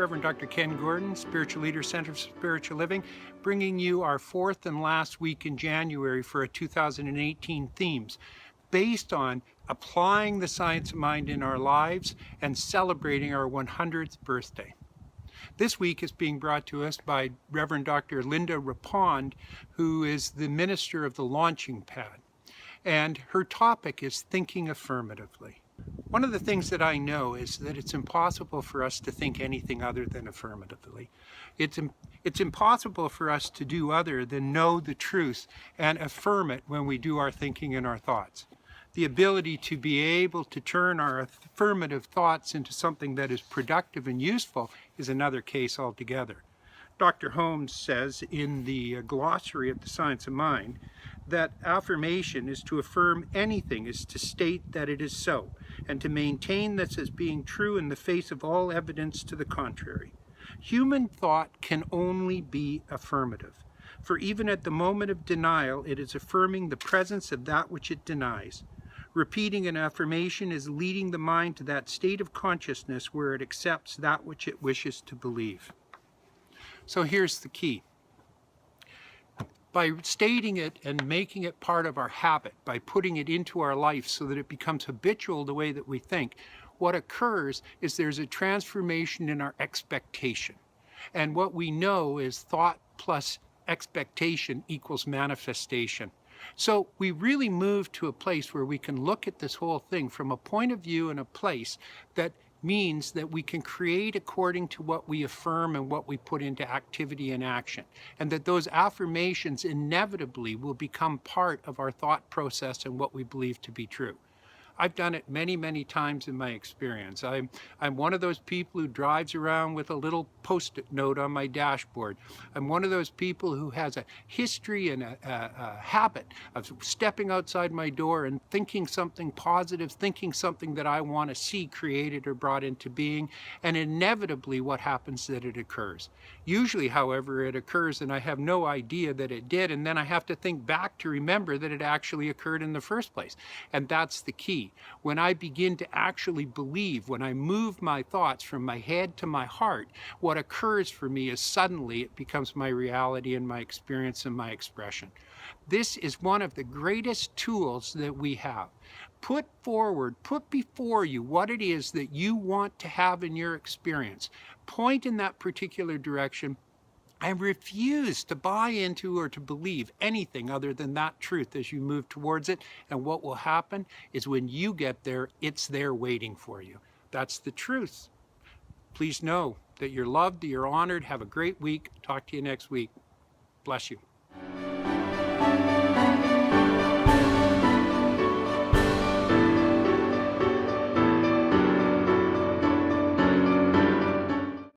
Reverend Dr. Ken Gordon, Spiritual Leader, Center for Spiritual Living, bringing you our fourth and last week in January for a 2018 themes based on applying the science of mind in our lives and celebrating our 100th birthday. This week is being brought to us by Reverend Dr. Linda Rapond, who is the minister of the Launching Pad. And her topic is thinking affirmatively. One of the things that I know is that it's impossible for us to think anything other than affirmatively. It's impossible for us to do other than know the truth and affirm it when we do our thinking and our thoughts. The ability to be able to turn our affirmative thoughts into something that is productive and useful is another case altogether. Dr. Holmes says in the glossary of the Science of Mind that affirmation is to affirm anything is to state that it is so, and to maintain this as being true in the face of all evidence to the contrary. Human thought can only be affirmative, for even at the moment of denial it is affirming the presence of that which it denies. Repeating an affirmation is leading the mind to that state of consciousness where it accepts that which it wishes to believe. So here's the key. By stating it and making it part of our habit, by putting it into our life so that it becomes habitual the way that we think, what occurs is there's a transformation in our expectation. And what we know is thought plus expectation equals manifestation. So we really move to a place where we can look at this whole thing from a point of view and a place that means that we can create according to what we affirm and what we put into activity and action, and that those affirmations inevitably will become part of our thought process and what we believe to be true. I've done it many, many times in my experience. I'm one of those people who drives around with a little Post-it note on my dashboard. I'm one of those people who has a history and a habit of stepping outside my door and thinking something positive, thinking something that I want to see created or brought into being, and inevitably what happens is that it occurs. Usually, however, it occurs and I have no idea that it did, and then I have to think back to remember that it actually occurred in the first place. And that's the key. When I begin to actually believe, when I move my thoughts from my head to my heart, what occurs for me is suddenly it becomes my reality and my experience and my expression. This is one of the greatest tools that we have. Put before you what it is that you want to have in your experience. Point in that particular direction. I refuse to buy into or to believe anything other than that truth as you move towards it. And what will happen is when you get there, it's there waiting for you. That's the truth. Please know that you're loved, that you're honored. Have a great week. Talk to you next week. Bless you.